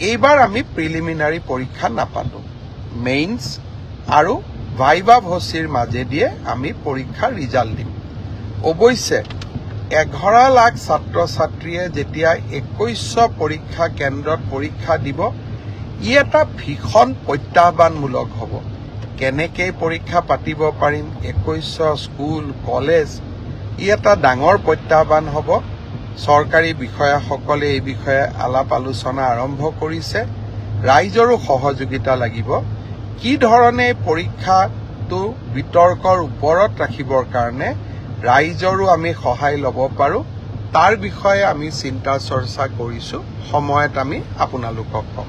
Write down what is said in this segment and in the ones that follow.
এইবাৰ আমি প্ৰিলিমিনাৰী পৰীক্ষা নাপাতো মেইনছ আৰু ভাইভা ভচিৰ মাজেদিয়ে আমি পৰীক্ষাৰ ৰিজাল্ট দিম অৱশ্যে 11 লাখ ছাত্ৰ ছাত্ৰীয়ে যেতিয়া 2100 পৰীক্ষা কেন্দ্ৰত পৰীক্ষা দিব ই এটা ভীষণ প্ৰত্যাহ্বানমূলক হ'ব কেনেকৈ পৰীক্ষা পাতিব পাৰিম 2100 স্কুল কলেজ ই এটা ডাঙৰ প্ৰত্যাহ্বান হ'ব চৰকাৰী বিষয়াসকলে এই বিষয়ে আলাপ আলোচনা আৰম্ভ কৰিছে ৰাইজৰো সহযোগিতা লাগিব কি ধৰণে পৰীক্ষাটো বিতৰ্কৰ ওপৰত ৰাখিবৰ কাৰণে ৰাইজৰো আমি সহায় ল'ব পাৰো তাৰ বিষয়ে আমি চিন্তা চৰ্চা কৰিছো সময়ত আমি আপোনালোকক কম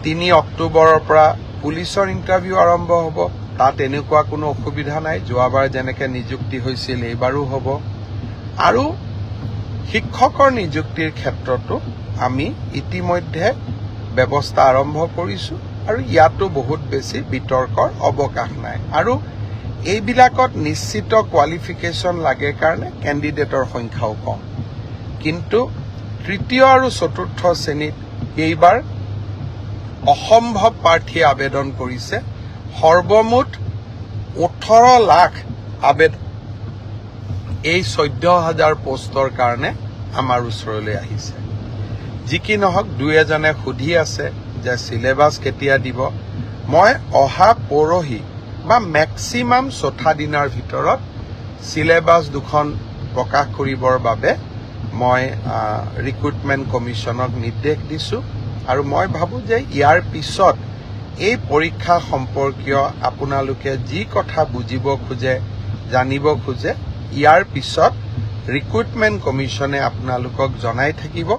3 অক্টোবৰৰ পৰা পুলিচৰ ইন্টাৰভিউ আৰম্ভ হ'ব তাত এনেকুৱা কোনো অসুবিধা নাই যোৱাবাৰ যেনেকৈ নিযুক্তি হৈছিল এইবাৰো হ'ব আৰু শিক্ষকৰ নিযুক্তিৰ ক্ষেত্ৰতো আমি ইতিমধ্যে ব্যৱস্থা আৰম্ভ কৰিছো আৰু ইয়াতো বহুত বেছি বিতৰ্কৰ অৱকাশ নাই আৰু এইবিলাকত নিশ্চিত কোৱালিফিকেশ্যন লাগে কাৰণে কেণ্ডিডেটৰ সংখ্যাও কম কিন্তু তৃতীয় আৰু চতুৰ্থ শ্ৰেণীত এইবাৰ অসম্ভৱ প্ৰাৰ্থীয়ে আবেদন কৰিছে সৰ্বমুঠ 18 লাখ আবেদন এই 14000 পোষ্টৰ কাৰণে আমাৰ ওচৰলৈ আহিছে যি কি নহওক দুই এজনে সুধি আছে যে সিলেবাস কেতিয়া দিব মই অহা পৰহি বা ম্যাক্সিমাম 4 দিনৰ ভিতৰত সিলেবাস দুখন প্ৰকাশ কৰিবৰ বাবে মই ৰিক্ৰুটমেন্ট কমিছনক নিৰ্দেশ দিছো আৰু মই ভাবো যে ইয়াৰ পিছত এই পৰীক্ষা সম্পৰ্কীয় আপোনালোকে যি কথা বুজিব খোজে জানিব খোজে ইয়াৰ পিছত ৰিক্ৰুটমেন্ট কমিছনে আপোনালোকক জনাই থাকিব